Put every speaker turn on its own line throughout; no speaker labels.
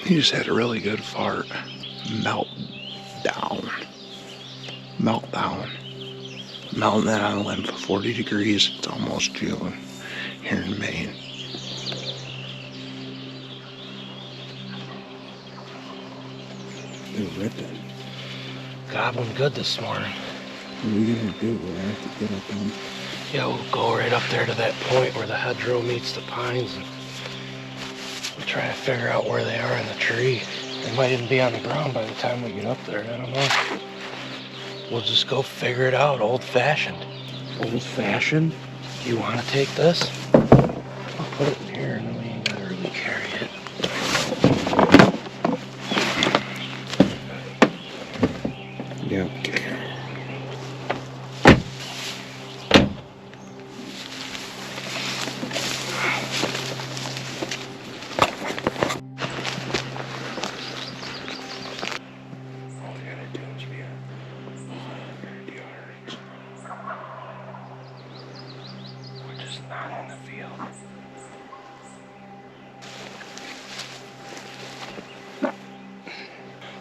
He just had a really good fart. Meltdown. Melting that on a limb for 40 degrees. It's almost June here in Maine. They're ripping.
Gobbling good this morning.
What are we gonna do? We're gonna have to get up on.
Yeah, we'll go right up there to that point where the hedgerow meets the pines and we'll try to figure out where they are in the tree. They might even be on the ground by the time we get up there. I don't know. We'll just go figure it out, old-fashioned. Old-fashioned? Do you want to take this? I'll put it in here and then we ain't gotta really carry it.
Yeah, okay.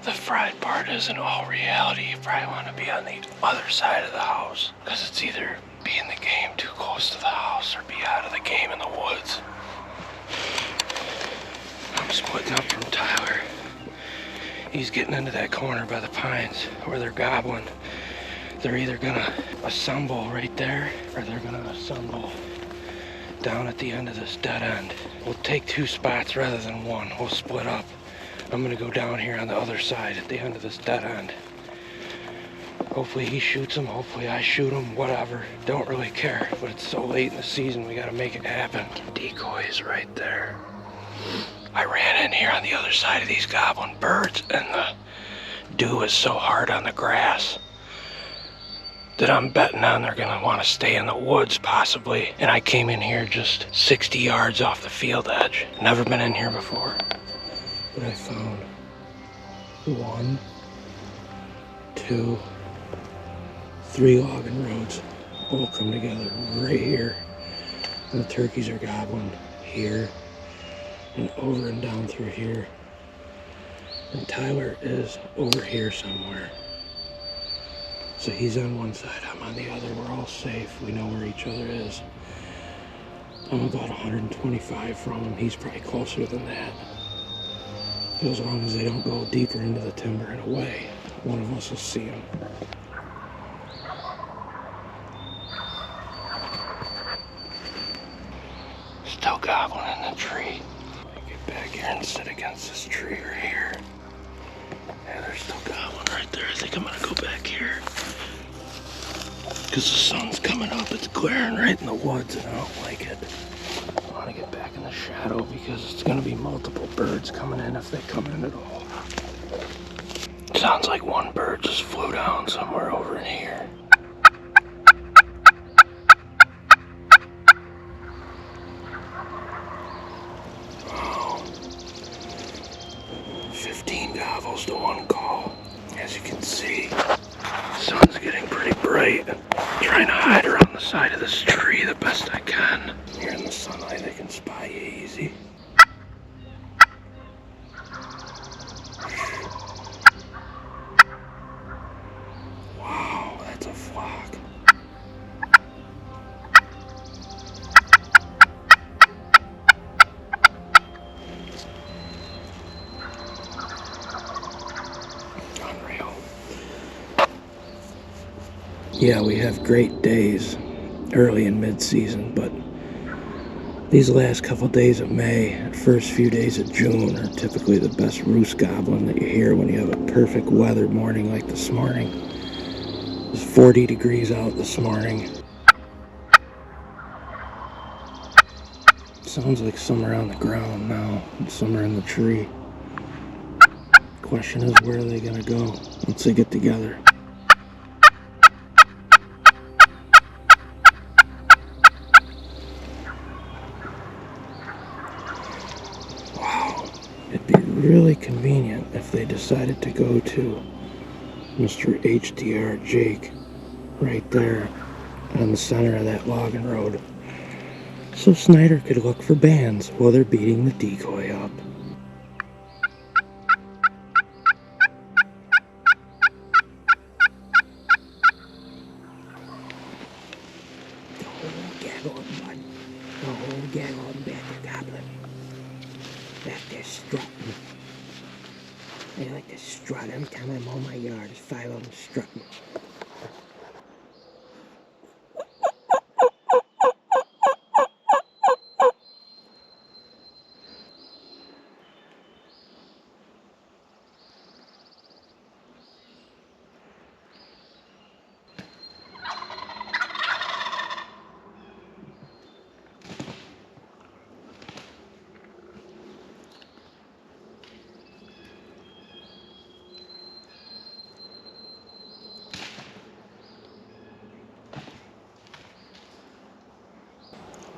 The fried part isn't all reality. You probably want to be on the other side of the house. Because it's either be in the game too close to the house or be out of the game in the woods. I'm splitting up from Tyler. He's getting into that corner by the pines where they're gobbling. They're either gonna assemble right there or they're gonna assemble down at the end of this dead end. We'll take two spots rather than one. We'll split up. I'm gonna go down here on the other side at the end of this dead end. Hopefully he shoots him, hopefully I shoot him, whatever. Don't really care, but it's so late in the season, we gotta make it happen. Decoys right there. I ran in here on the other side of these goblin birds and the dew is so hard on the grass that I'm betting on they're gonna wanna stay in the woods possibly. And I came in here just 60 yards off the field edge. Never been in here before. But I found 1, 2, 3 logging roads all come together right here. And the turkeys are gobbling here and over and down through here. And Tyler is over here somewhere. So he's on one side, I'm on the other. We're all safe. We know where each other is. I'm about 125 from him. He's probably closer than that. As long as they don't go deeper into the timber and away, one of us will see them. Still gobbling in the tree. Let me get back here and sit against this tree right here. Yeah, they're still gobbling right there. I think I'm gonna go back here. Because the sun's coming up, it's glaring right in the woods and I don't like it. I want to get back in the shadow because it's going to be multiple birds coming in if they come in at all. Sounds like one bird just flew down somewhere over in here. Wow. 15 gobbles to 1 call. As you can see, the sun's getting pretty bright. I'm trying to hide around the side of this tree the best I can. Here in the sunlight, they can spy you easy. Wow, that's a flock. Unreal. Yeah, we have great days early in mid-season, but these last couple days of May, first few days of June are typically the best roost gobbling that you hear when you have a perfect weather morning like this morning. It was 40 degrees out this morning. Sounds like some are on the ground now, and some are in the tree. Question is, where are they gonna go once they get together? It'd be really convenient if they decided to go to Mr. HDR Jake right there on the center of that logging road, so Snyder could look for bands while they're beating the decoy up. They strut every time I mow my yard. There's 5 of them strutting.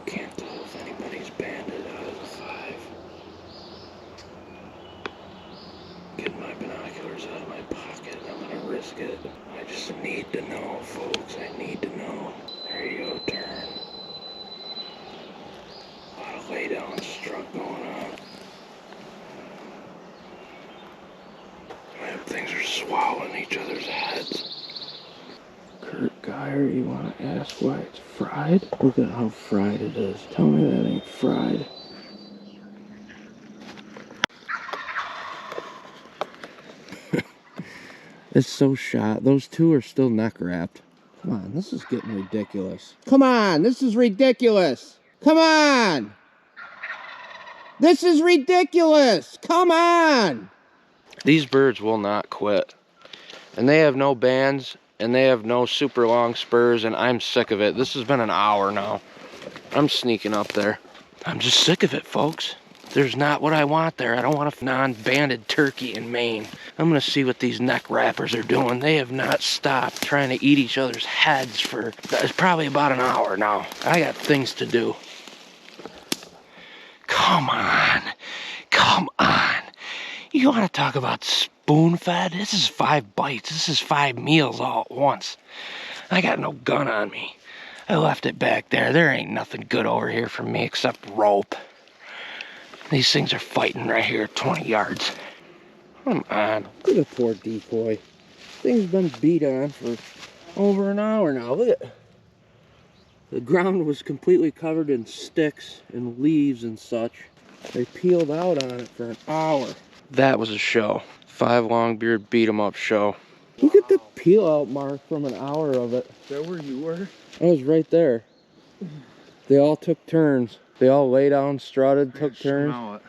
Can't tell if anybody's banded out of the 5. Get my binoculars out of my pocket. I'm gonna risk it. I just need to know, folks. I need to know. There you go, turn. A lot of lay down strut going on. Man, things are swallowing each other's heads. Kurt Geyer, you want to ask why it's fried? Look at how fried it is. Tell me that ain't fried. It's so shot. Those 2 are still neck wrapped. Come on, this is getting ridiculous. Come on, this is ridiculous. Come on. This is ridiculous. Come on. These birds will not quit. And they have no bands, and they have no super long spurs, and I'm sick of it. This has been an hour now. I'm sneaking up there. I'm just sick of it, folks. There's not what I want there. I don't want a non-banded turkey in Maine. I'm gonna see what these neck wrappers are doing. They have not stopped trying to eat each other's heads for probably about an hour now. I got things to do. Come on. Come on. You want to talk about spoon-fed? This is 5 bites. This is 5 meals all at once. I got no gun on me. I left it back there. There ain't nothing good over here for me except rope. These things are fighting right here at 20 yards. Come on. Look at the poor decoy. Thing's been beat on for over an hour now. Look at it. The ground was completely covered in sticks and leaves and such. They peeled out on it for an hour. That was a show. 5 Longbeard beat 'em up show. Look at the peel out mark from an hour of it.
Is that where you were?
I was right there. They all took turns. They all lay down, strutted, took turns.
Smell it.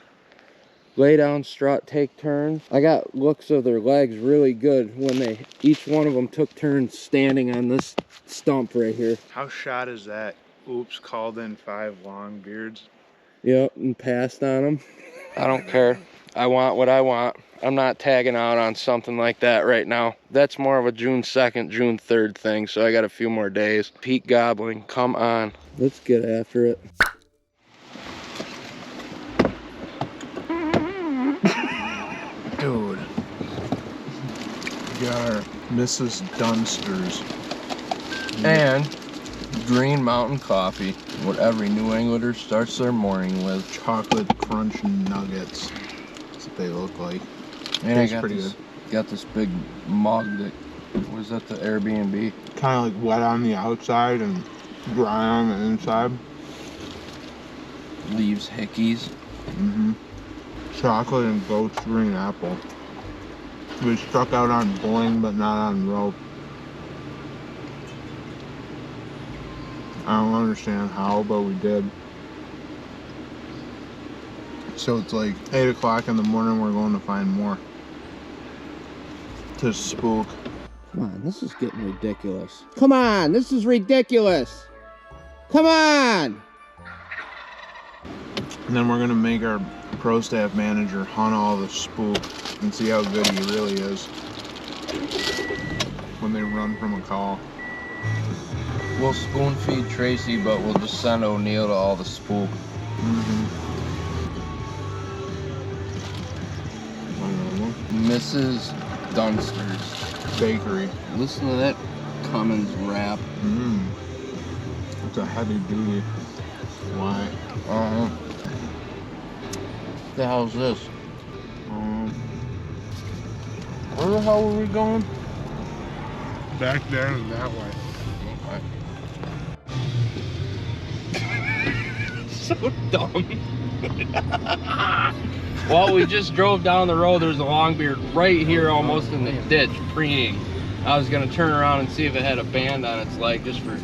Lay down, strut, take turns. I got looks of their legs really good when each one of them took turns standing on this stump right here.
How shot is that? Oops, called in 5 long beards.
Yep, and passed on them. I don't care. I want what I want. I'm not tagging out on something like that right now. That's more of a June 2nd, June 3rd thing, so I got a few more days. Peak gobbling, come on. Let's get after it.
Dude. We got our Mrs. Dunsters.
And Green Mountain Coffee, what every New Englander starts their morning with.
Chocolate crunch nuggets. That's what they look like.
And I
Tastes
got
pretty
this,
good.
got this big mug that was at the Airbnb.
Kind of like wet on the outside and dry on the inside.
Leaves hickeys.
Mm-hmm. Chocolate and goat's green apple. We struck out on bling, but not on rope. I don't understand how, but we did. So it's like 8 o'clock in the morning, we're going to find more. To spook.
Come on, this is getting ridiculous. Come on, this is ridiculous. Come on!
And then we're gonna make our pro staff manager hunt all the spook and see how good he really is when they run from a call.
We'll spoon feed Tracy, but we'll just send O'Neill to all the spook. Mrs. Dunster's
Bakery.
Listen to that Cummins rap.
It's a heavy duty. Why?
What the hell's this? Where the hell were we going?
Back there and that way.
So dumb. Well, we just drove down the road. There's a longbeard right here almost in the ditch, preening. I was gonna turn around and see if it had a band on its leg just for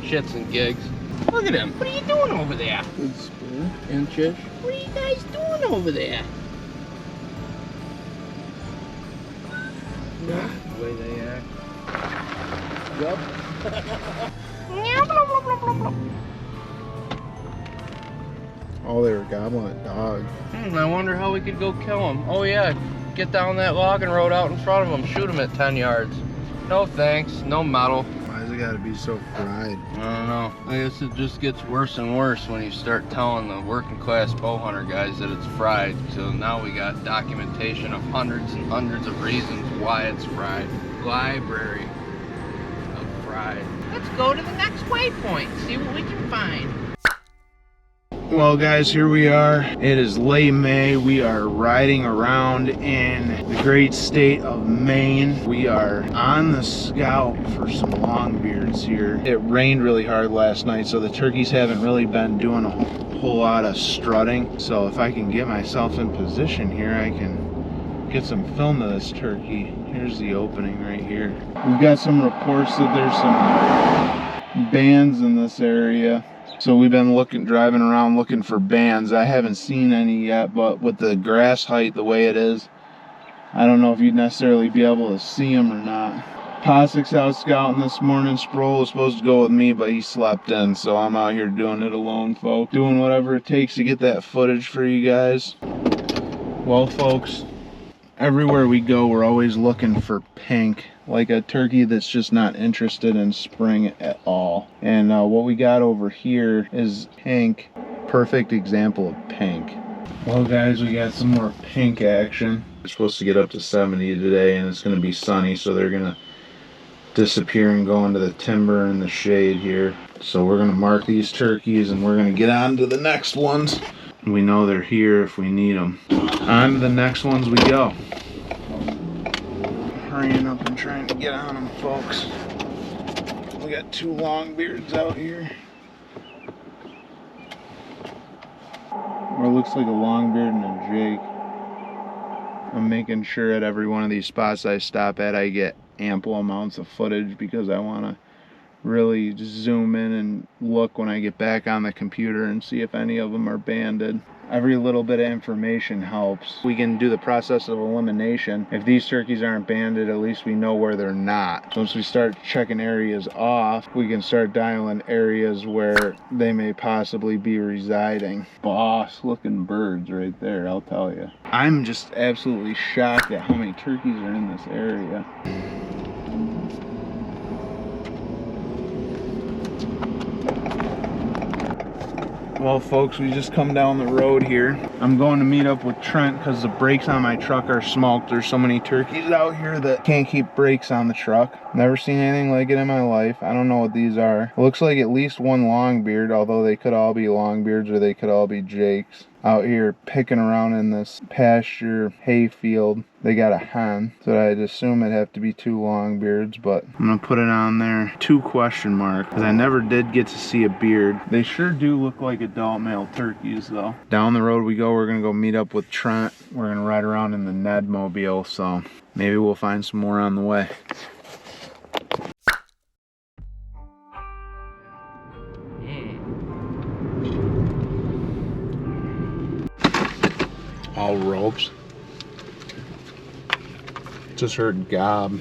shits and gigs. Look at him. What are you doing over there?
Good spear.
And Chish, what are you guys doing over there? Yeah, the way they act. Yup.
Oh, they were gobbling at dog.
I wonder how we could go kill him. Oh yeah, get down that logging road out in front of him, shoot him at 10 yards. No thanks, no metal.
Why's it gotta be so fried?
I don't know. I guess it just gets worse and worse when you start telling the working class bow hunter guys that it's fried. So now we got documentation of hundreds and hundreds of reasons why it's fried. Library of fried. Let's go to the next waypoint, see what we can find.
Well guys, here we are. It is late May. We are riding around in the great state of Maine. We are on the scout for some longbeards here. It rained really hard last night, so the turkeys haven't really been doing a whole lot of strutting. So if I can get myself in position here, I can get some film of this turkey. Here's the opening right here. We've got some reports that there's some bands in this area. So we've been driving around looking for bands. I haven't seen any yet, but with the grass height the way it is, I don't know if you'd necessarily be able to see them or not. Posic's out scouting this morning. Sproul was supposed to go with me, but he slept in, so I'm out here doing it alone, folks. Doing whatever it takes to get that footage for you guys. Well, folks, everywhere we go, we're always looking for pink. Like a turkey that's just not interested in spring at all. And what we got over here is pink. Perfect example of pink. Well guys, we got some more pink action. It's supposed to get up to 70 today and it's going to be sunny, so they're going to disappear and go into the timber and the shade here. So we're going to mark these turkeys and we're going to get on to the next ones. We know they're here if we need them. On to the next ones we go. Hurrying up and trying to get on them, folks. We got two longbeards out here. Or it looks like a longbeard and a jake. I'm making sure at every one of these spots I stop at I get ample amounts of footage because I want to really zoom in and look when I get back on the computer and see if any of them are banded. Every little bit of information helps. We can do the process of elimination. If these turkeys aren't banded, at least we know where they're not. So once we start checking areas off, we can start dialing areas where they may possibly be residing. Boss looking birds right there, I'll tell you. I'm just absolutely shocked at how many turkeys are in this area. Well folks, we just come down the road here. I'm going to meet up with Trent because the brakes on my truck are smoked. There's so many turkeys out here that can't keep brakes on the truck. Never seen anything like it in my life. I don't know what these are. It looks like at least one longbeard, although they could all be longbeards or they could all be jakes. Out here picking around in this pasture hay field. They got a hen, so I'd assume it'd have to be two longbeards, but I'm gonna put it on there 2 question mark because I never did get to see a beard. They sure do look like adult male turkeys though. Down the road we go. We're gonna go meet up with Trent. We're gonna ride around in the Ned mobile, so maybe we'll find some more on the way. All ropes. Just heard gob.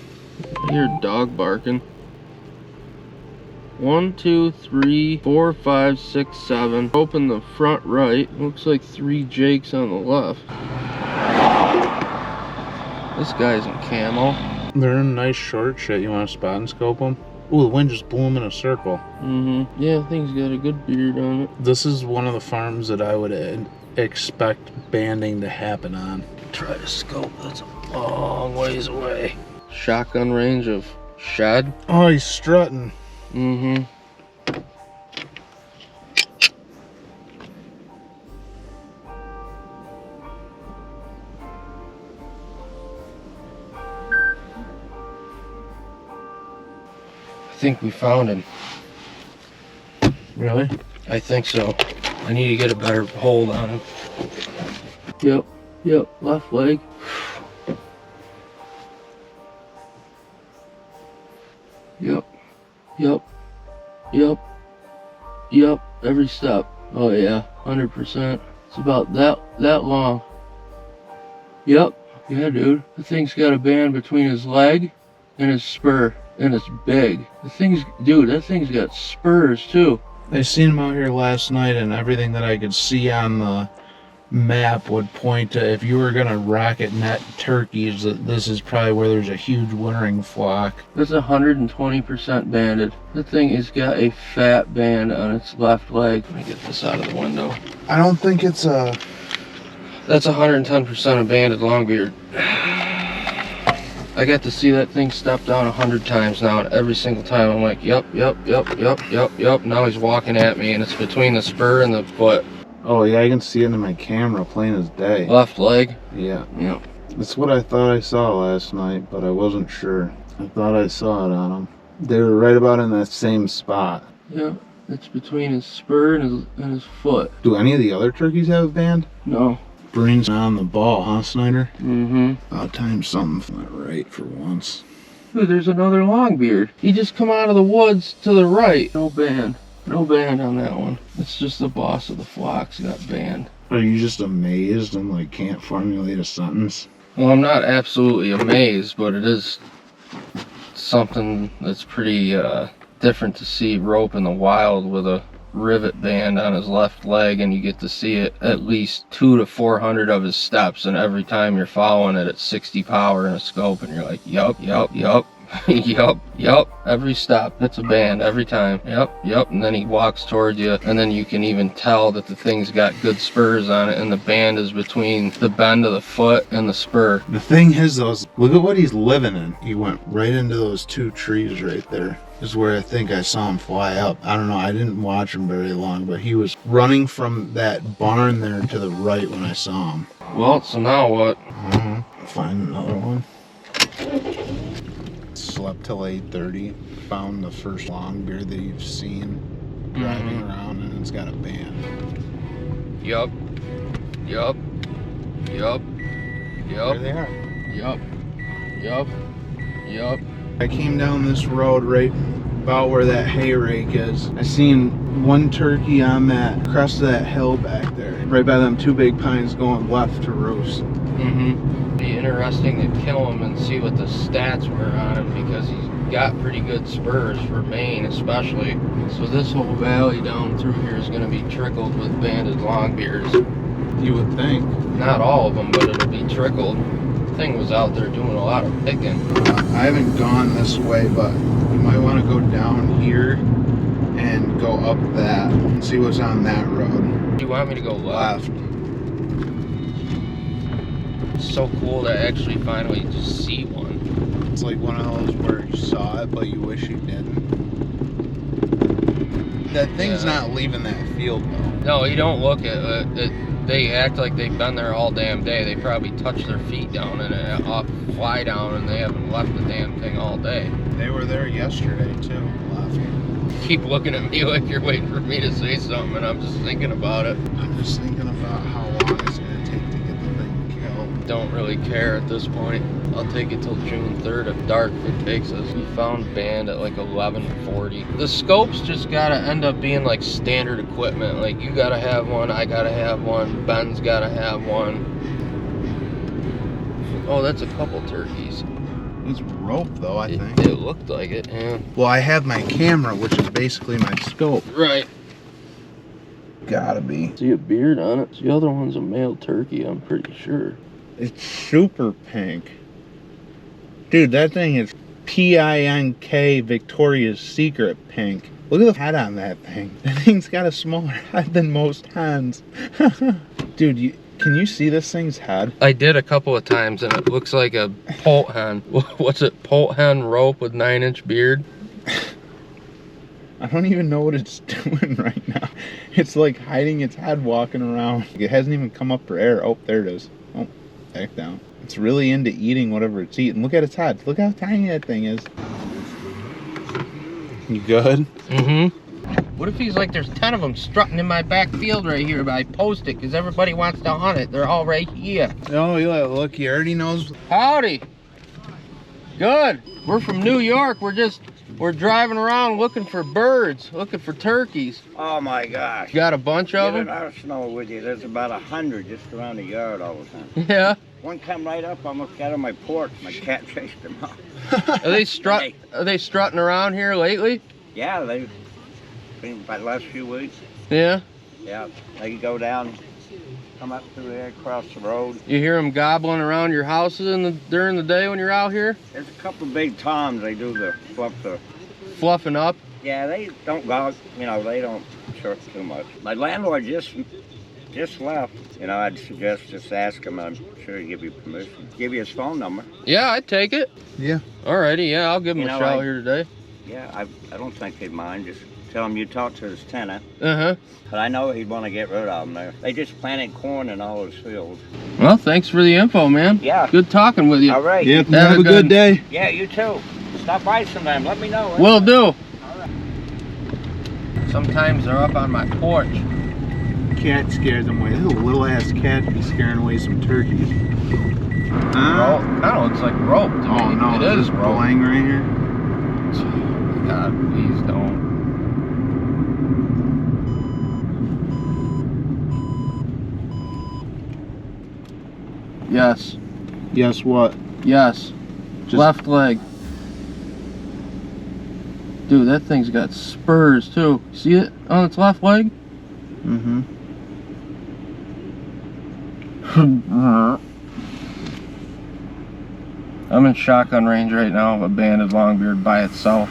I hear dog barking. 1, 2, 3, 4, 5, 6, 7. Open the front right. Looks like 3 jakes on the left. This guy's in camo.
They're in nice short shit. You want to spot and scope them? Ooh, the wind just blew them in a circle.
Yeah, I think he's got a good beard on it.
This is one of the farms that I would expect banding to happen on.
Try to scope. That's a long ways away. Shotgun range of shed.
Oh, he's strutting.
I think we found him.
Really?
I think so. I need to get a better hold on him. Yep, Yep, left leg. Yep, yep, yep, yep, every step. Oh yeah, 100%. It's about that long. Yep, yeah dude. The thing's got a band between his leg and his spur, and it's big. Dude, that thing's got spurs too.
I seen him out here last night, and everything that I could see on the map would point to, if you were gonna rocket net turkeys, that this is probably where there's a huge wintering flock.
That's 120% banded. The thing has got a fat band on its left leg. Let me get this out of the window.
I don't think it's a...
That's 110% a banded longbeard. I got to see that thing step down 100 times now, and every single time I'm like, yep. Now he's walking at me, and it's between the spur and the foot.
Oh yeah, I can see it in my camera plain as day.
Left leg?
Yeah.
Yep.
That's what I thought I saw last night, but I wasn't sure. I thought I saw it on them. They were right about in that same spot.
Yeah, it's between his spur and his foot.
Do any of the other turkeys have a band?
No.
Brain's on the ball, huh, Snyder?
Mm-hmm.
About time something went right for once.
Dude, there's another longbeard. He just come out of the woods to the right. No band. No band on that one. It's just the boss of the flocks got banned.
Are you just amazed and like can't formulate a sentence?
Well, I'm not absolutely amazed, but it is something that's pretty different to see rope in the wild with a rivet band on his left leg, and you get to see it at least 200 to 400 of his steps, and every time you're following it at 60 power in a scope, and you're like, yup. Yup, every step, it's a band, every time, yup, and then he walks towards you, and then you can even tell that the thing's got good spurs on it, and the band is between the bend of the foot and the spur.
The thing is though, look at what he's living in. He went right into those two trees right there. Is where I think I saw him fly up. I don't know, I didn't watch him very long, but he was running from that barn there to the right when I saw him.
Well, so now what?
Find another one. Slept till 8:30. Found the first longbeard that you've seen driving around, and it's got a band.
Yup.
There they are.
Yup.
I came down this road right about where that hay rake is. I seen one turkey on that crest of that hill back there, right by them two big pines going left to roost.
Be interesting to kill him and see what the stats were on him, because he's got pretty good spurs for Maine especially. So this whole valley down through here is going to be trickled with banded longbeards.
You would think.
Not all of them, but it'll be trickled. Thing was out there doing a lot of picking.
I haven't gone this way, but you might want to go down here and go up that and see what's on that road.
You want me to go left? It's so cool to actually finally just see one.
It's like one of those where you saw it, but you wish you didn't. That thing's not leaving that field though.
No, you don't look at it. They act like they've been there all damn day. They probably touch their feet down and fly down, and they haven't left the damn thing all day.
They were there yesterday too. Left.
Keep looking at me like you're waiting for me to say something, and I'm just thinking about it.
I'm just thinking about how long it's going to take to get the thing killed.
Don't really care at this point. I'll take it till June 3rd if dark if it takes us. We found band at like 11:40. The scopes just gotta end up being like standard equipment. Like you gotta have one, I gotta have one, Ben's gotta have one. Oh, that's a couple turkeys.
It's rope though, I think.
It looked like it, yeah.
Well, I have my camera, which is basically my scope.
Right.
Gotta be.
See a beard on it. The other one's a male turkey, I'm pretty sure.
It's super pink. Dude, that thing is PINK Victoria's Secret pink. Look at the head on that thing. That thing's got a smaller head than most hens. Dude, can you see this thing's head?
I did a couple of times, and it looks like a poult hen. What's it? Poult hen rope with 9-inch beard?
I don't even know what it's doing right now. It's like hiding its head walking around. It hasn't even come up for air. Oh, there it is. Oh, back down. It's really into eating whatever it's eating. Look at its head. Look how tiny that thing is. You good?
What if he's like, there's 10 of them strutting in my back field right here, but I post it because everybody wants to hunt it. They're all right here.
Oh, look, he already knows.
Howdy. Good. We're from New York. We're driving around looking for birds, looking for turkeys.
Oh my gosh.
You got a bunch of
Get an
them?
arsenal with you. There's about 100 just around the yard all the time.
Yeah.
One come right up, almost got on my porch. My cat chased him off.
Are they strutting around here lately?
Yeah, they've been by the last few weeks.
Yeah.
Yeah, they can go down, come up through there, across the road.
You hear them gobbling around your houses during the day when you're out here?
There's a couple of big toms. They do the
Fluffing up?
Yeah, they don't gog, they don't chirp too much. My landlord just left. I'd suggest just ask him. I'm sure he'd give you permission. Give you his phone number.
Yeah, I'd take it.
Yeah.
Alrighty, yeah, I'll give him a shout here today.
Yeah, I don't think he'd mind. Just tell him you talked to his tenant.
Uh-huh.
But I know he'd want to get rid of them there. They just planted corn in all his fields.
Well, thanks for the info, man.
Yeah.
Good talking with you.
All right.
Yep, have a good day.
Yeah, you too. Stop by sometime. Let me know.
Will do. Sometimes they're up on my porch.
Cat scares them away. This is a little ass cat to be scaring away some turkeys.
Rope. Kind of looks like rope to me.
Oh no,
it is
this
rope.
blank right here.
God, please don't. Yes.
Yes, what?
Yes.
Just
Left leg. Dude, that thing's got spurs too. See it on its left leg?
Mm-hmm.
I'm in shotgun range right now of a banded longbeard by itself.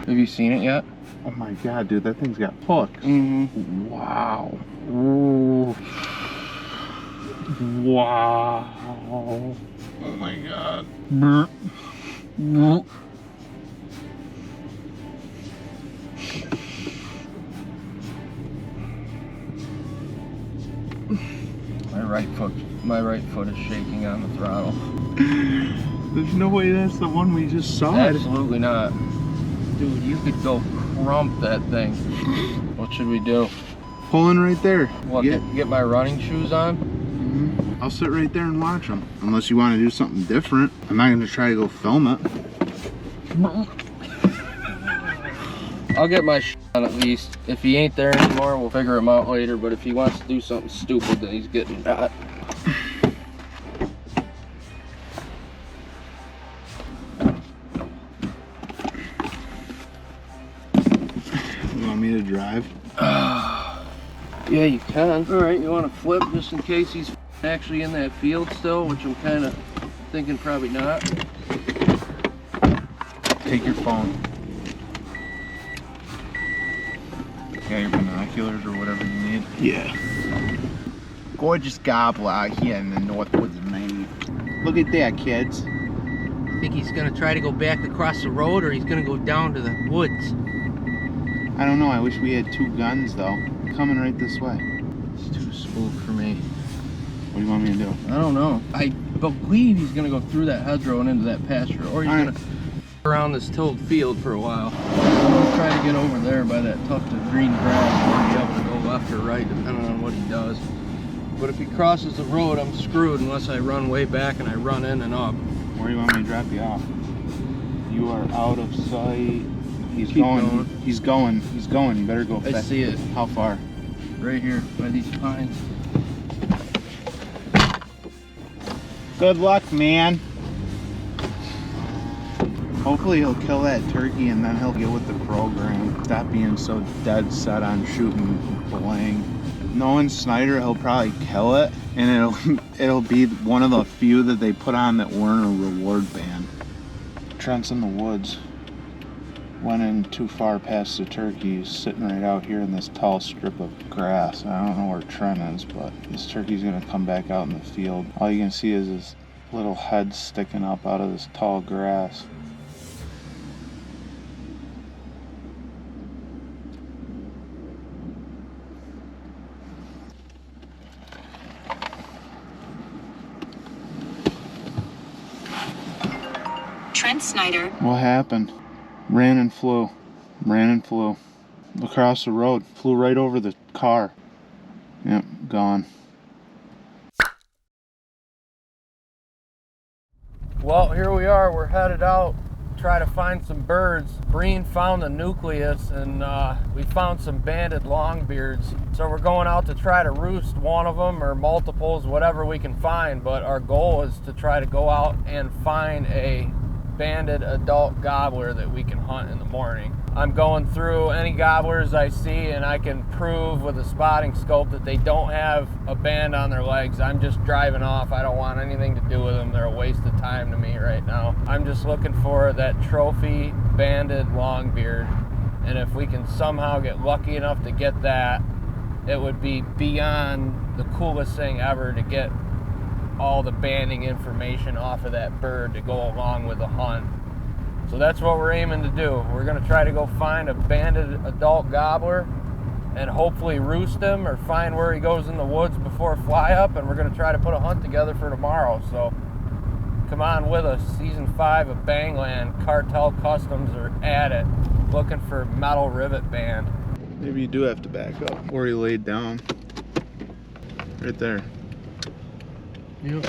Have you seen it yet?
Oh my god, dude, that thing's got hooks.
Mm-hmm.
Wow. Ooh. Wow. Oh my god.
My right foot is shaking on the throttle.
There's no way that's the one we just saw.
Absolutely not. Dude, you could go crump that thing. What should we do?
Pulling right there.
What, get my running shoes on?
Mm-hmm. I'll sit right there and watch them. Unless you want to do something different. I'm not going to try to go film it.
I'll get my on at least. If he ain't there anymore, we'll figure him out later. But if he wants to do something stupid, then he's getting shot.
You want me to drive?
Yeah, you can. All right, you want to flip just in case he's actually in that field still, which I'm kind of thinking probably not.
Take your phone. Yeah, your binoculars or whatever you need. Yeah. Gorgeous gobbler out here in the north woods of Maine. Look at that, kids.
Think he's gonna try to go back across the road, or he's gonna go down to the woods?
I don't know. I wish we had 2 guns though. Coming right this way.
It's too spook for me.
What do you want me to do?
I don't know. I believe he's gonna go through that hedgerow and into that pasture, or he's gonna around this tilled field for a while. I'm gonna try to get over there by that tuft of green grass and be able to go left or right depending on what he does. But if he crosses the road, I'm screwed unless I run way back and I run in and up.
Where do you want me to drop you off? You are out of sight. He's
Keep
going.
going.
He's going. He's going. You better go
I
fast.
see it.
How far?
Right here by these pines.
Good luck, man. Hopefully he'll kill that turkey and then he'll get with the program. Stop being so dead set on shooting blank. Knowing Snyder, he'll probably kill it, and it'll be one of the few that they put on that weren't a reward band. Trent's in the woods. Went in too far past the turkey. He's sitting right out here in this tall strip of grass. I don't know where Trent is, but this turkey's gonna come back out in the field. All you can see is his little head sticking up out of this tall grass.
Trent Snyder.
What happened? Ran and flew. Ran and flew. Across the road. Flew right over the car. Yep, gone.
Well, here we are. We're headed out, try to find some birds. Breen found the nucleus, and we found some banded longbeards. So we're going out to try to roost one of them, or multiples, whatever we can find. But our goal is to try to go out and find a banded adult gobbler that we can hunt in the morning. I'm going through any gobblers I see, and I can prove with a spotting scope that they don't have a band on their legs. I'm just driving off. I don't want anything to do with them. They're a waste of time to me right now. I'm just looking for that trophy banded longbeard, and if we can somehow get lucky enough to get that, it would be beyond the coolest thing ever to get all the banding information off of that bird to go along with the hunt. So that's what we're aiming to do. We're gonna try to go find a banded adult gobbler and hopefully roost him or find where he goes in the woods before fly up, and we're gonna try to put a hunt together for tomorrow. So come on with us. Season 5 of Bangland, Cartel Customs are at it, looking for metal rivet band.
Maybe you do have to back up. Or he laid down. Right there.
Yep.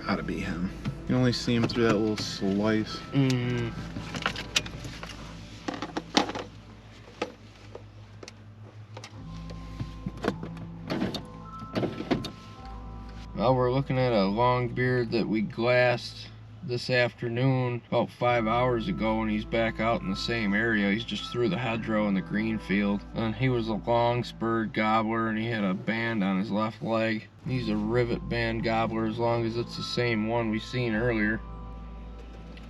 Gotta be him. You only see him through that little slice.
Well, we're looking at a longbeard that we glassed this afternoon about 5 hours ago, and he's back out in the same area. He's just through the hedgerow in the green field, and he was a long spurred gobbler, and he had a band on his left leg. He's a rivet band gobbler, as long as it's the same one we seen earlier.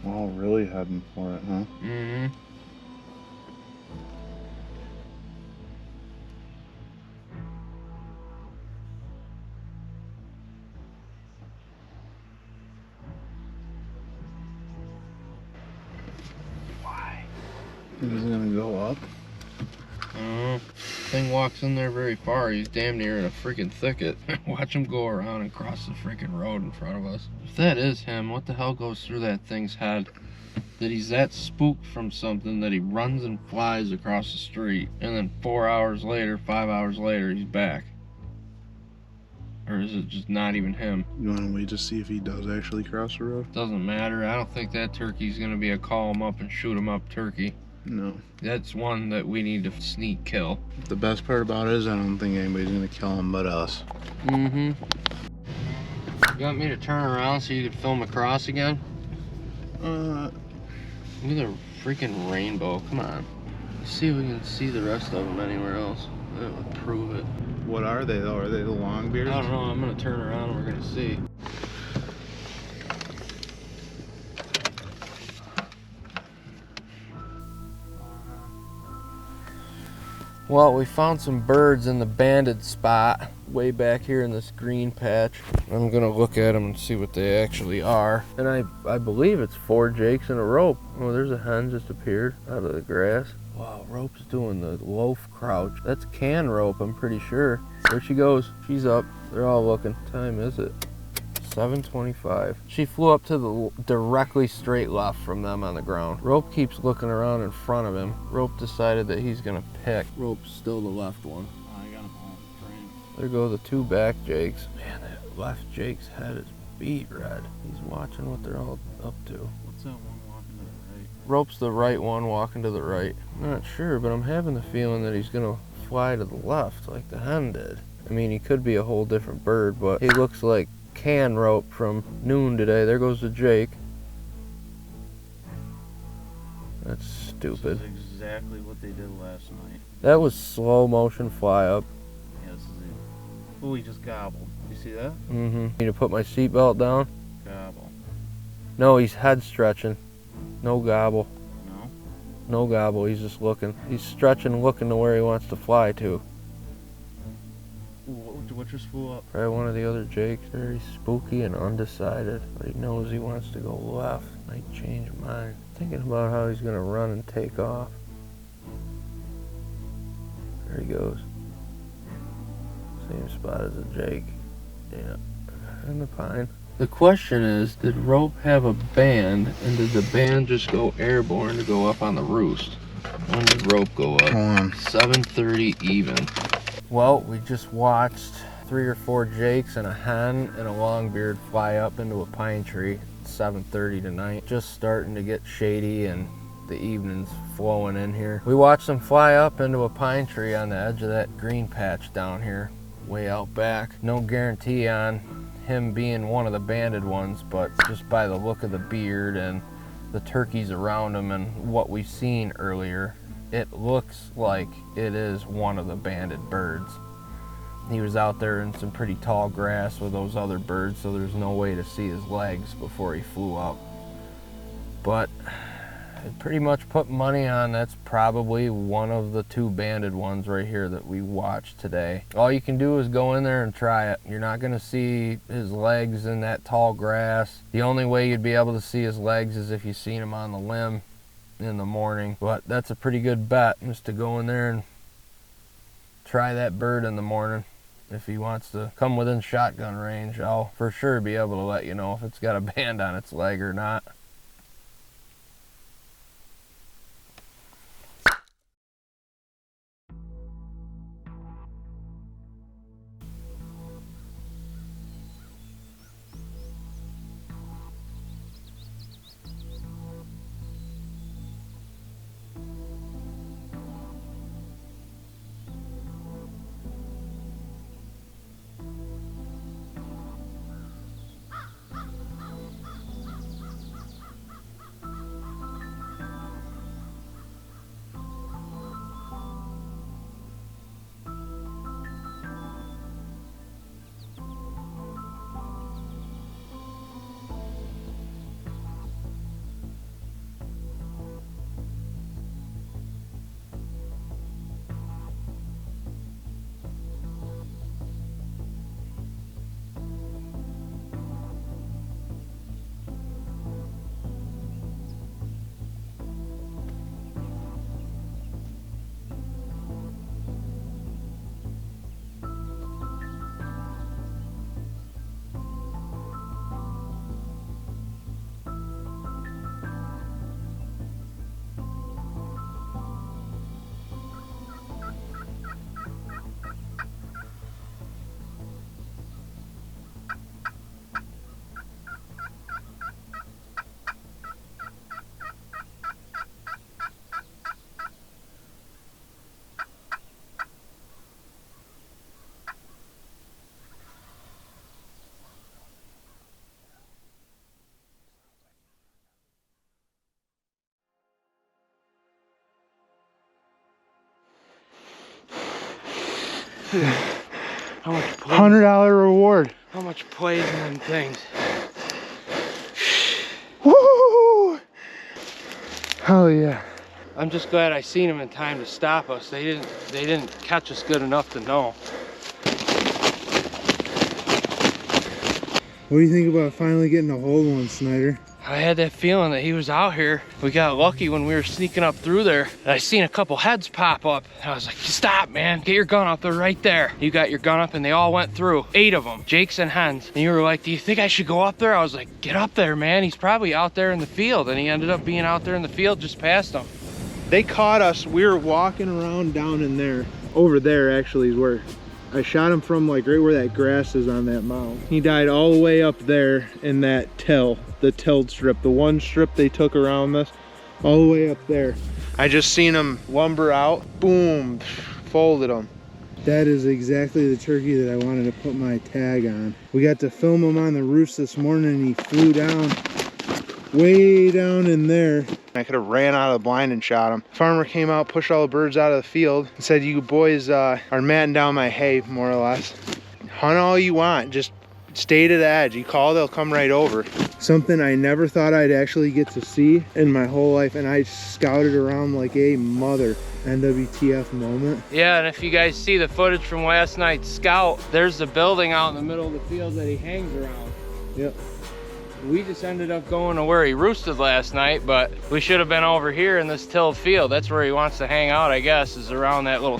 Wow, really heading for it, huh?
Mm-hmm.
He's gonna go up.
Thing walks in there very far. He's damn near in a freaking thicket. Watch him go around and cross the freaking road in front of us. If that is him, what the hell goes through that thing's head? That he's that spooked from something that he runs and flies across the street, and then 4 hours later, 5 hours later, he's back. Or is it just not even him?
You wanna wait to see if he does actually cross the road?
Doesn't matter. I don't think that turkey's gonna be a call him up and shoot him up turkey.
No.
That's one that we need to sneak kill.
The best part about it is I don't think anybody's gonna kill him but us.
Mm-hmm. You want me to turn around so you can film across again? Look at the freaking rainbow. Come on. Let's see if we can see the rest of them anywhere else. That would prove it.
What are they though? Are they the longbeards?
I don't know. I'm gonna turn around and we're gonna see. Well, we found some birds in the banded spot way back here in this green patch. I'm gonna look at them and see what they actually are. And I believe it's 4 jakes and a rope. Oh, there's a hen just appeared out of the grass. Wow, rope's doing the loaf crouch. That's can rope, I'm pretty sure. There she goes. She's up. They're all looking. What time is it? 7:25. She flew up to the directly straight left from them on the ground. Rope keeps looking around in front of him. Rope decided that he's gonna pick. Rope's still the left one.
I got him on frame.
There go the 2 back jakes. Man, that left jake's head is beat red. He's watching what they're all up to.
What's that one walking to the right?
Rope's the right one walking to the right. I'm not sure, but I'm having the feeling that he's gonna fly to the left like the hen did. I mean, he could be a whole different bird, but he looks like can rope from noon today. There goes the jake. That's stupid.
This is exactly what they did last night.
That was slow motion fly up.
Yeah, this is it. Oh, he just gobbled. You see that?
Mm-hmm. Need to put my seatbelt down?
Gobble.
No, he's head stretching. No gobble.
No?
No gobble. He's just looking. He's stretching, looking to where he wants to fly to.
What just flew up?
Probably one of the other jakes. Very spooky and undecided, but he knows he wants to go left. Might change his mind. Thinking about how he's gonna run and take off. There he goes. Same spot as the jake. Yeah, in the pine. The question is, did rope have a band, and did the band just go airborne to go up on the roost? When did rope go up? 7:30 even. Well, we just watched 3 or 4 jakes and a hen and a longbeard fly up into a pine tree at 7:30 tonight. Just starting to get shady and the evening's flowing in here. We watched them fly up into a pine tree on the edge of that green patch down here, way out back. No guarantee on him being one of the banded ones, but just by the look of the beard and the turkeys around him and what we've seen earlier, it looks like it is one of the banded birds. He was out there in some pretty tall grass with those other birds, so there's no way to see his legs before he flew up. But I pretty much put money on that's probably one of the 2 banded ones right here that we watched today. All you can do is go in there and try it. You're not gonna see his legs in that tall grass. The only way you'd be able to see his legs is if you seen him on the limb in the morning. But that's a pretty good bet, just to go in there and try that bird in the morning. If he wants to come within shotgun range, I'll for sure be able to let you know if it's got a band on its leg or not. How much
$100 reward.
How much plays in them things?
Woo! Hell yeah.
I'm just glad I seen them in time to stop us. They didn't catch us good enough to know.
What do you think about finally getting a hold of one, Snyder?
I had that feeling that he was out here. We got lucky when we were sneaking up through there. And I seen a couple heads pop up. And I was like, stop, man. Get your gun up. They're right there. You got your gun up and they all went through. 8 of them. Jakes and hens. And you were like, do you think I should go up there? I was like, get up there, man. He's probably out there in the field. And he ended up being out there in the field just past them.
They caught us. We were walking around down in there. Over there, actually, is where I shot him from, like right where that grass is on that mound. He died all the way up there in that the tilled strip, the one strip they took around this, all the way up there. I just seen him lumber out, boom, folded him. That is exactly the turkey that I wanted to put my tag on. We got to film him on the roost this morning and he flew down, way down in there. I could have ran out of the blind and shot him. Farmer came out, pushed all the birds out of the field, and said, you boys are matting down my hay, more or less. Hunt all you want, just stay to the edge. You call, they'll come right over. Something I never thought I'd actually get to see in my whole life, and I scouted around like a mother. NWTF moment.
Yeah, and if you guys see the footage from last night's scout, there's the building out in the middle of the field that he hangs around.
Yep.
We just ended up going to where he roosted last night, but we should have been over here in this tilled field. That's where he wants to hang out, I guess, is around that little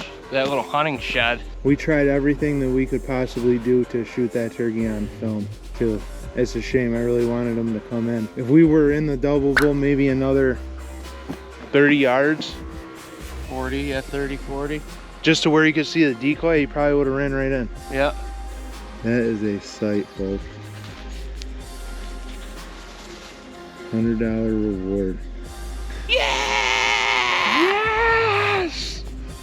hunting shed.
We tried everything that we could possibly do to shoot that turkey on film too. It's a shame. I really wanted him to come in. If we were in the double bull, maybe another 30 yards.
40, yeah, 30, 40.
Just to where you could see the decoy, he probably would have ran right in.
Yep.
That is a sight, folks. $100 reward.
Yes!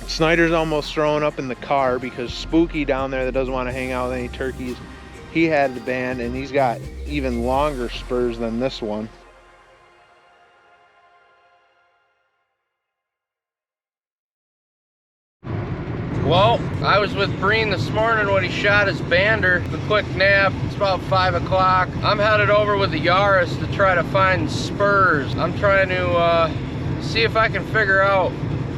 Snyder's almost throwing up in the car because Spooky down there that doesn't want to hang out with any turkeys, he had the band and he's got even longer spurs than this one.
Well, I was with Breen this morning when he shot his bander. A quick nap. It's about 5 o'clock. I'm headed over with the Yaris to try to find spurs. I'm trying to see if I can figure out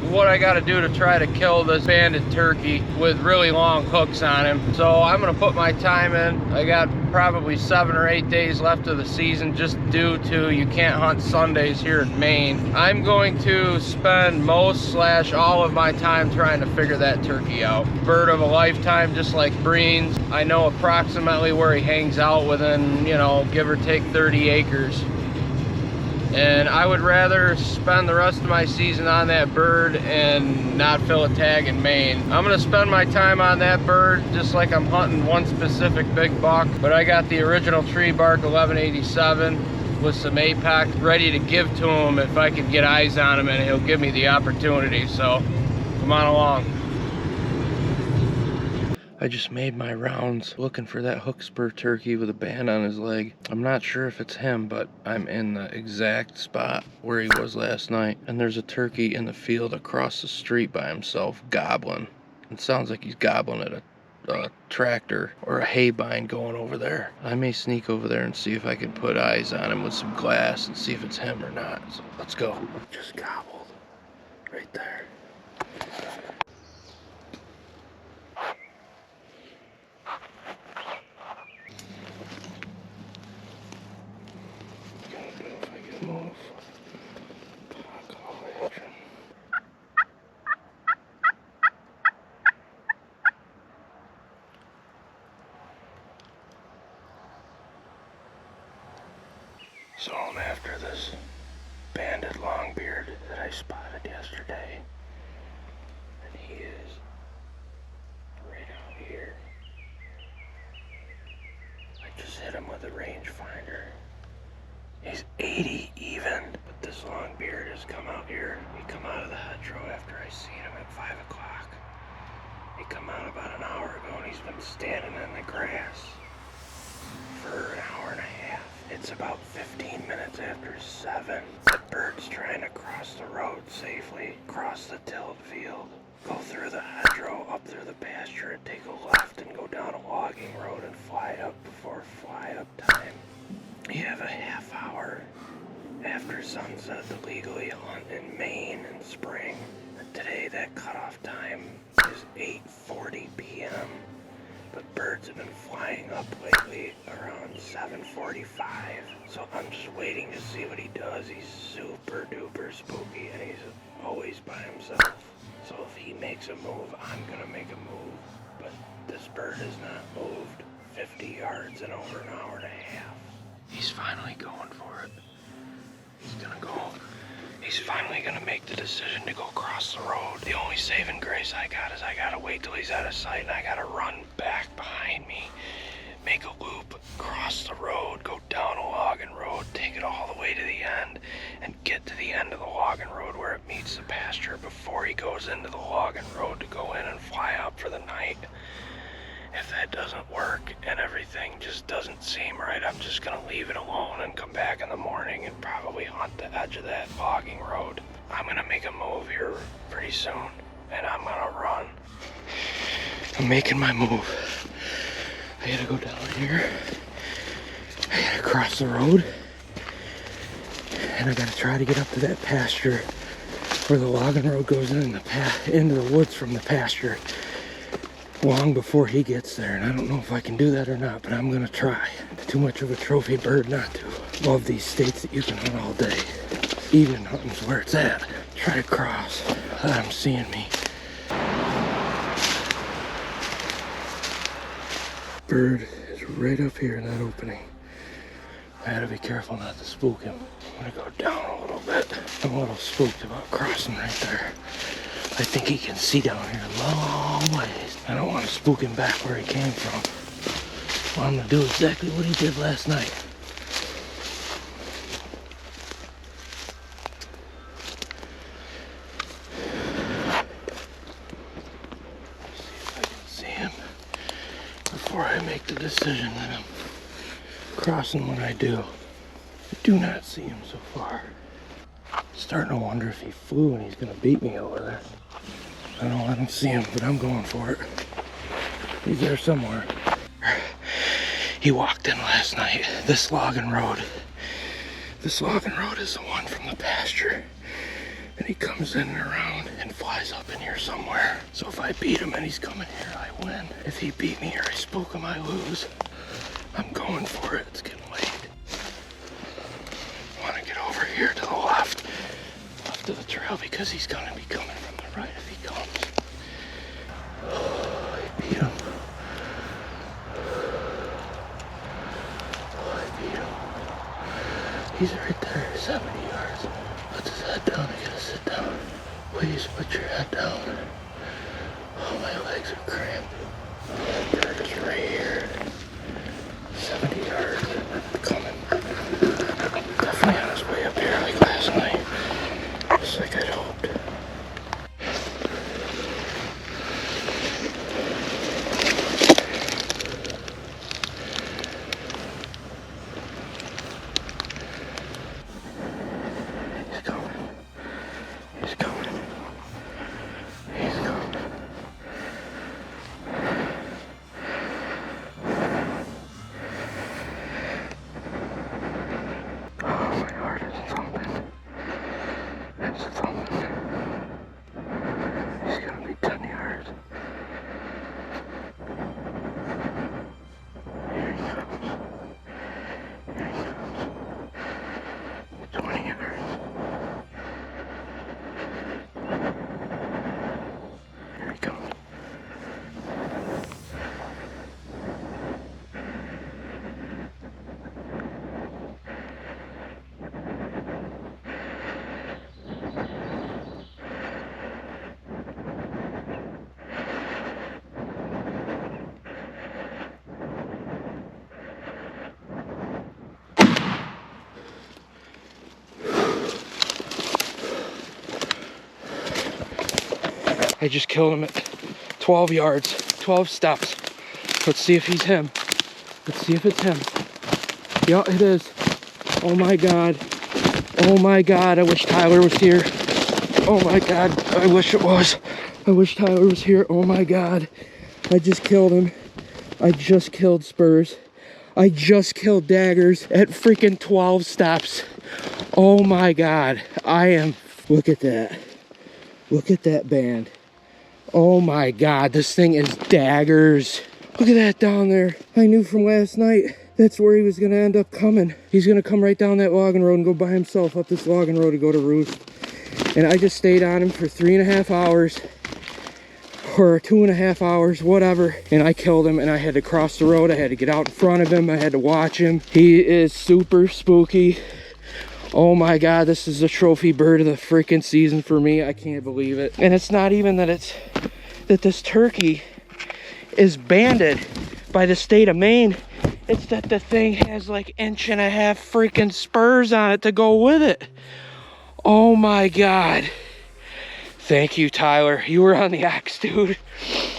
what I got to do to try to kill this banded turkey with really long hooks on him. So I'm going to put my time in. I got probably 7 or 8 days left of the season just due to you can't hunt Sundays here in Maine. I'm going to spend most / all of my time trying to figure that turkey out. Bird of a lifetime, just like Breen's. I know approximately where he hangs out within, you know, give or take 30 acres. And I would rather spend the rest of my season on that bird and not fill a tag in Maine. I'm gonna spend my time on that bird just like I'm hunting one specific big buck, but I got the original tree bark 1187 with some Apex ready to give to him if I can get eyes on him and he'll give me the opportunity. So come on along. I just made my rounds looking for that hook spur turkey with a band on his leg. I'm not sure if it's him, but I'm in the exact spot where he was last night. And there's a turkey in the field across the street by himself, gobbling. It sounds like he's gobbling at a tractor or a hay bind going over there. I may sneak over there and see if I can put eyes on him with some glass and see if it's him or not. So let's go. Just gobbled right there. So I'm after this banded longbeard that I spotted yesterday, and he is right out here. I just hit him with a rangefinder. He's 80 even, but this longbeard has come out here. He come out of the hedgerow after I seen him at 5 o'clock. He come out about an hour ago and he's been standing in the grass for an hour and a half. It's about 15 minutes after 7. The bird's trying to cross the road safely, cross the tilled field, go through the hedgerow, up through the pasture, and take a left and go down a logging road and fly up before fly up time. You have a half hour after sunset to legally hunt in Maine in spring. And today that cutoff time is 8:40 p.m. But birds have been flying up lately around 7:45. So I'm just waiting to see what he does. He's super duper spooky and he's always by himself. So if he makes a move, I'm gonna make a move. But this bird has not moved 50 yards in over an hour and a half. He's finally going for it. He's gonna go. He's finally gonna make the decision to go across the road. The only saving grace I got is I gotta wait till he's out of sight and I gotta run back behind me, make a loop, cross the road, go down a logging road, take it all the way to the end, and get to the end of the logging road where it meets the pasture before he goes into the logging road to go in and fly out for the night. If that doesn't work and everything just doesn't seem right, I'm just gonna leave it alone and come back in the morning and probably hunt the edge of that logging road. I'm gonna make a move here pretty soon and I'm gonna run. I'm making my move. I gotta go down here. I gotta cross the road. And I gotta try to get up to that pasture where the logging road goes into the woods from the pasture. long before he gets there, and I don't know if I can do that or not, but I'm gonna try. Too much of a trophy bird not to. Love these states that you can hunt all day. Evening hunting's where it's at. Try to cross without him seeing me. Bird is right up here in that opening. I gotta be careful not to spook him. I'm gonna go down a little bit. I'm a little spooked about crossing right there. I think he can see down here a long ways. I don't want to spook him back where he came from. I want him to do exactly what he did last night. See if I can see him before I make the decision that I'm crossing when I do. I do not see him so far. Starting to wonder if he flew and he's gonna beat me over there. I don't see him, but I'm going for it. He's there somewhere. He walked in last night. This logging road is the one from the pasture. And he comes in and around and flies up in here somewhere. So if I beat him and he's coming here, I win. If he beat me or I spook him, I lose. I'm going for it. It's getting late. I want to get over here to the left of the trail because he's gonna be coming from the right if he comes. Oh, I beat him. Oh, I beat him. He's right there, 70 yards. Put his head down. I gotta sit down. Please put your head down. Oh, my legs are cramped. Oh, that bird is right here. 70 yards. Coming. Definitely on his way up here like last night. Just like I'd hoped. He's coming. He's coming. He's coming. Oh, my heart is thumping. It's thumping. He's gonna be 10 yards. Here he comes. Here he comes. 20 yards. Here he comes. I just killed him at 12 yards, 12 steps. Let's see if he's him. Let's see if it's him. Yeah, it is. Oh my God. Oh my God, I wish Tyler was here. Oh my God, I wish it was. I wish Tyler was here. Oh my God. I just killed him. I just killed Spurs. I just killed Daggers at freaking 12 steps. Oh my God. Look at that. Look at that band. Oh my God, this thing is Daggers. Look at that down there. I knew from last night that's where he was gonna end up coming. He's gonna come right down that logging road and go by himself up this logging road to go to roost. And I just stayed on him for 3.5 hours or 2.5 hours, whatever. And I killed him and I had to cross the road. I had to get out in front of him. I had to watch him. He is super spooky. Oh my God, this is the trophy bird of the freaking season for me. I can't believe it. And it's not even that this turkey is banded by the state of Maine. It's that the thing has like 1.5 inch freaking spurs on it to go with it. Oh my God. Thank you, Tyler. You were on the axe, dude.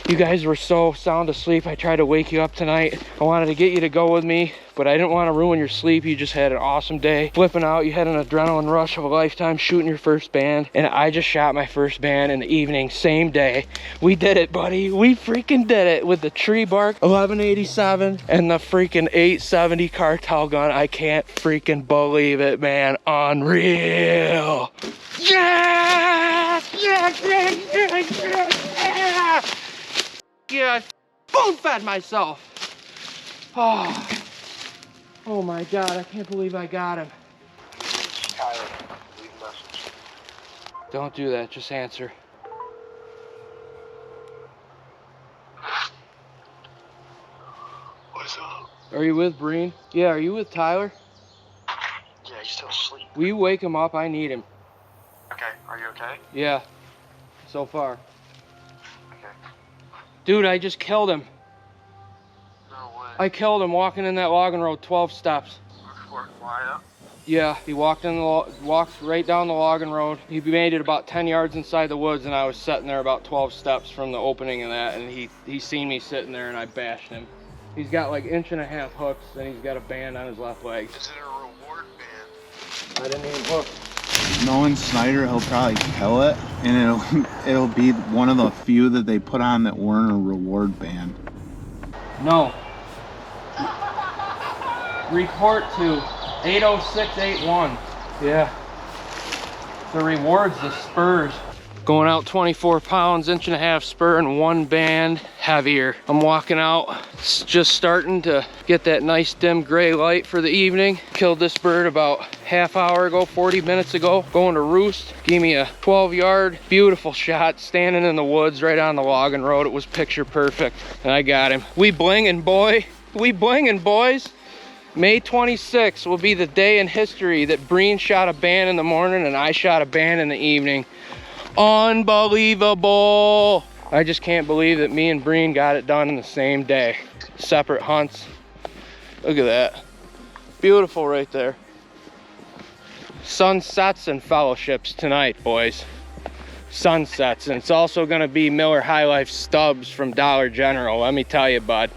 You guys were so sound asleep. I tried to wake you up tonight. I wanted to get you to go with me, but I didn't want to ruin your sleep. You just had an awesome day flipping out. You had an adrenaline rush of a lifetime shooting your first band, and I just shot my first band in the evening, same day. We did it, buddy. We freaking did it with the tree bark 1187 and the freaking 870 Cartel gun. I can't freaking believe it, man. Unreal. Yes! Yes! Yes! Yes! Yes! yeah, I spoon fed myself. Oh my God, I can't believe I got him.
Tyler, leave a message.
Don't do that, just answer.
What is up?
Are you with Breen? Yeah, are you with Tyler?
Yeah, he's still asleep.
Will you wake him up? I need him.
Okay, are you okay?
Yeah, so far.
Okay.
Dude, I just killed him.
No way.
I killed him walking in that logging road 12 steps.
Why up?
Yeah, he walked right down the logging road. He made it about 10 yards inside the woods, and I was sitting there about 12 steps from the opening of that, and he seen me sitting there, and I bashed him. He's got like 1.5 inch hooks, and he's got a band on his left leg.
Is it a reward band?
I didn't even hook.
Knowing Snyder, he'll probably kill it, and it'll be one of the few that they put on that weren't a reward band.
No. Report to 80681. Yeah. The rewards, the spurs. Going out 24 pounds, 1.5 inch spur, and 1 band heavier. I'm walking out, it's just starting to get that nice dim gray light for the evening. Killed this bird about half hour ago, 40 minutes ago. Going to roost, gave me a 12-yard, beautiful shot, standing in the woods right on the logging road. It was picture perfect, and I got him. We blingin', boy. We blingin', boys. May 26th will be the day in history that Breen shot a band in the morning and I shot a band in the evening. Unbelievable. I just can't believe that me and Breen got it done in the same day. Separate hunts. Look at that. Beautiful right there. Sunsets and fellowships tonight, boys. Sunsets. And it's also going to be Miller High Life stubs from Dollar General. Let me tell you, bud.